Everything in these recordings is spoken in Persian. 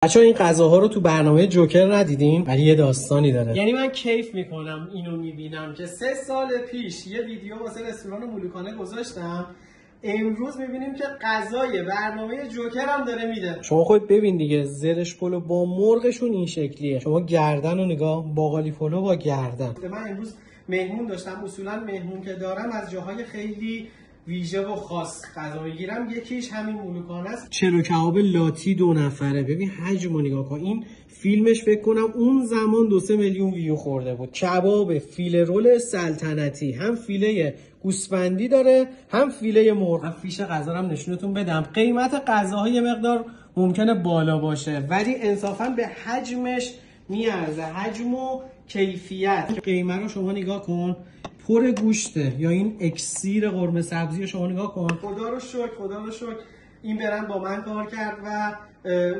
بچه‌ها این غذاها رو تو برنامه جوکر ندیدین؟ ولی یه داستانی داره. یعنی من کیف میکنم اینو میبینم که 3 سال پیش یه ویدیو واسه رستوران مولوکانه گذاشتم. امروز میبینیم که غذای برنامه جوکر هم داره میده. شما خودت ببین دیگه، زرش پلو با مرغشون این شکلیه. شما گردن رو نگاه، باقالی پلو با گردن. من امروز مهمون داشتم. اصولا مهمون که دارم از جاهای خیلی ویژه و خاص غذا میگیرم. یکیش همین مولوکانه است. چلو کباب لاتی 2 نفره. ببین حجم رو نگاه کن. این فیلمش فکر کنم اون زمان 2-3 میلیون ویو خورده بود. کباب فیله رول سلطنتی، هم فیله گوسفندی داره هم فیله مرغ. من فیش غذا رو هم نشونتون بدم. قیمت غذاها یه مقدار ممکنه بالا باشه ولی انصافا به حجمش میارزه. حجم و کیفیت. قیمه رو شما نگاه کن، پر گوشته. یا این اکسیر قرمه سبزی رو شما نگاه کن. خدا رو شکر این برند با من کار کرد و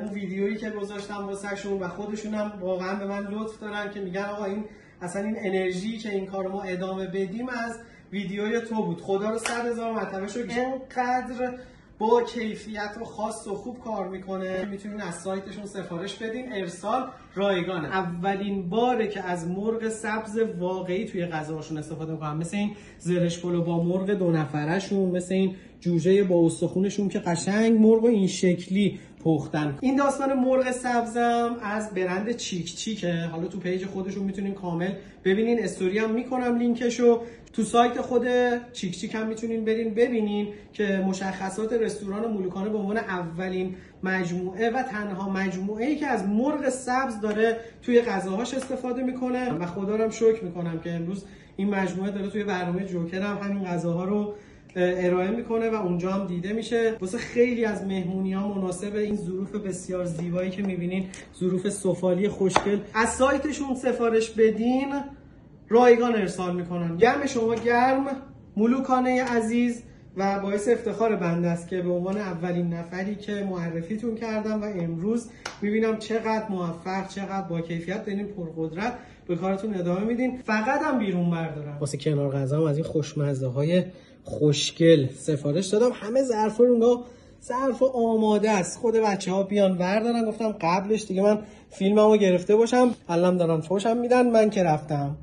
اون ویدیویی که گذاشتم واسهشون و خودشون هم واقعا به من لطف دارن که میگن آقا این اصلا این انرژی که این کارو ما ادامه بدیم از ویدیوی تو بود. خدا رو 100,000 مرتبه شکر. اینقدر با کیفیت و خاص و خوب کار میکنه. میتونین از سایتشون سفارش بدین، ارسال رایگانه. اولین باره که از مرغ سبز واقعی توی غذاشون استفاده میکنن، مثل این زرش پلو با مرغ 2 نفرشون، مثل این جوجه با استخونشون که قشنگ مرغ این شکلی پختن. این داستان مرغ سبزم از برند چیک چیکه. حالا تو پیج خودشون میتونین کامل ببینین، استوری هم میکنم لینکشو. تو سایت خود چیک چیک هم میتونین برین ببینین که مشخصات رستوران مولوکانه به عنوان اولین مجموعه و تنها مجموعه‌ای که از مرغ سبز داره توی غذاهاش استفاده میکنه و خدا رو هم شکر میکنم که امروز این مجموعه داره توی برنامه جوکر هم همین غذاها رو ارائه میکنه و اونجا هم دیده میشه. واسه خیلی از مهمونی‌ها مناسب این ظروف بسیار زیبایی که میبینین، ظروف سفالی خوشگل. از سایتشون سفارش بدین، رایگان ارسال میکنن. گرم شما گرم، مولوکانه عزیز. و باعث افتخار بنده است که به عنوان اولین نفری که معرفیتون کردم و امروز میبینم چقدر موفق، چقدر با کیفیت دارین پرقدرت به کارتون ادامه میدین. فقط هم بیرون بردارم. واسه کنار غذا از این خوشمزه های خوشگل سفارش دادم. همه ظرفا رو اونجا ظرف آماده است. خود بچه‌ها بیان بردارن. گفتم قبلش دیگه من فیلممو گرفته باشم. الان دارن فوشم میدن، من که رفتم.